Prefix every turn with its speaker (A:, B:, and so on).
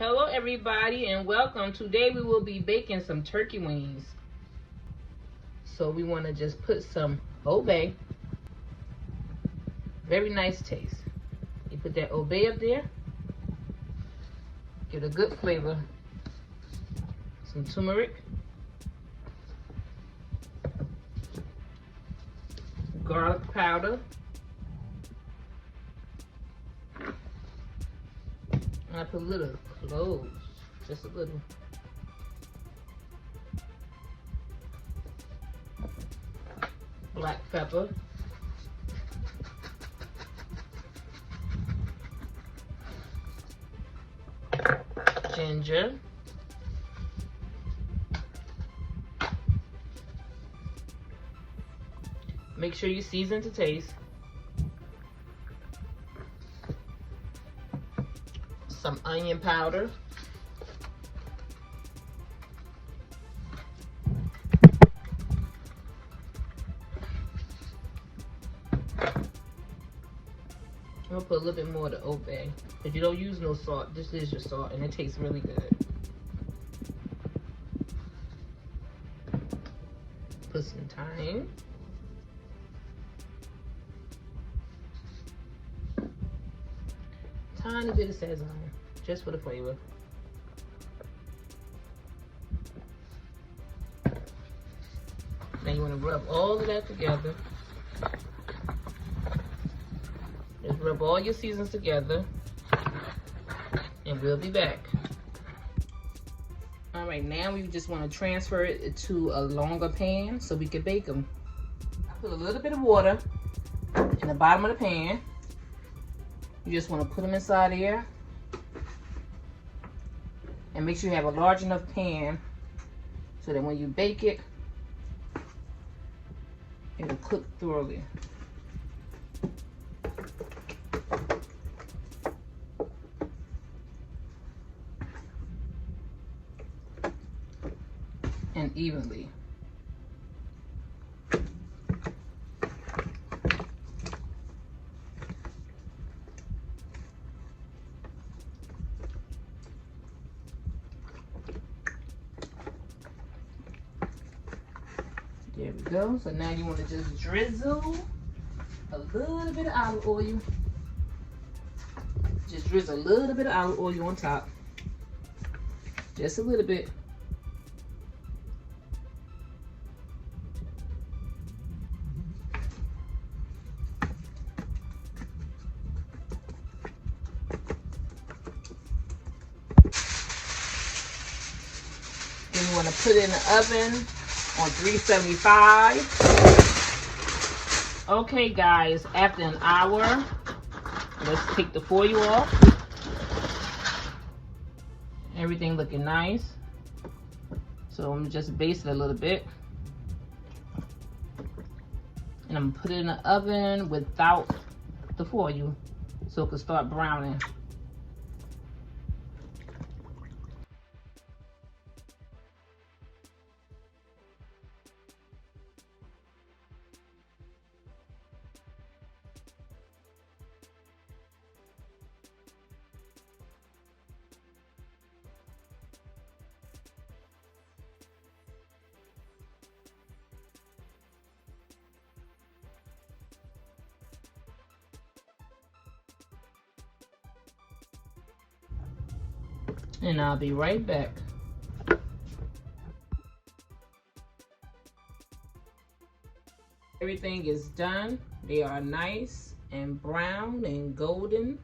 A: Hello everybody and welcome. Today we will be baking some turkey wings. So we want to just put some Old Bay. Very nice taste. You put that Old Bay up there. Give it a good flavor. Some turmeric. Garlic powder. And I put a little cloves, just a little. Black pepper. Ginger. Make sure you season to taste. Some onion powder. I'm gonna put a little bit more of the Old Bay. If you don't use no salt, this is your salt and it tastes really good. Put some thyme. Tiny bit of Sazon, just for the flavor. Now you want to rub all of that together. Just rub all your seasons together, and we'll be back. All right, now we just want to transfer it to a longer pan so we can bake them. I put a little bit of water in the bottom of the pan. You just want to put them inside here. And make sure you have a large enough pan so that when you bake it, it'll cook thoroughly. And evenly. There we go. So now you want to just drizzle a little bit of olive oil. Just drizzle a little bit of olive oil on top. Just a little bit. Then you want to put it in the oven on 375. Okay guys, after an hour, let's take the foil off. Everything looking nice. So I'm just baste it a little bit. And I'm gonna put it in the oven without the foil so it can start browning. And I'll be right back. Everything is done. They are nice and brown and golden.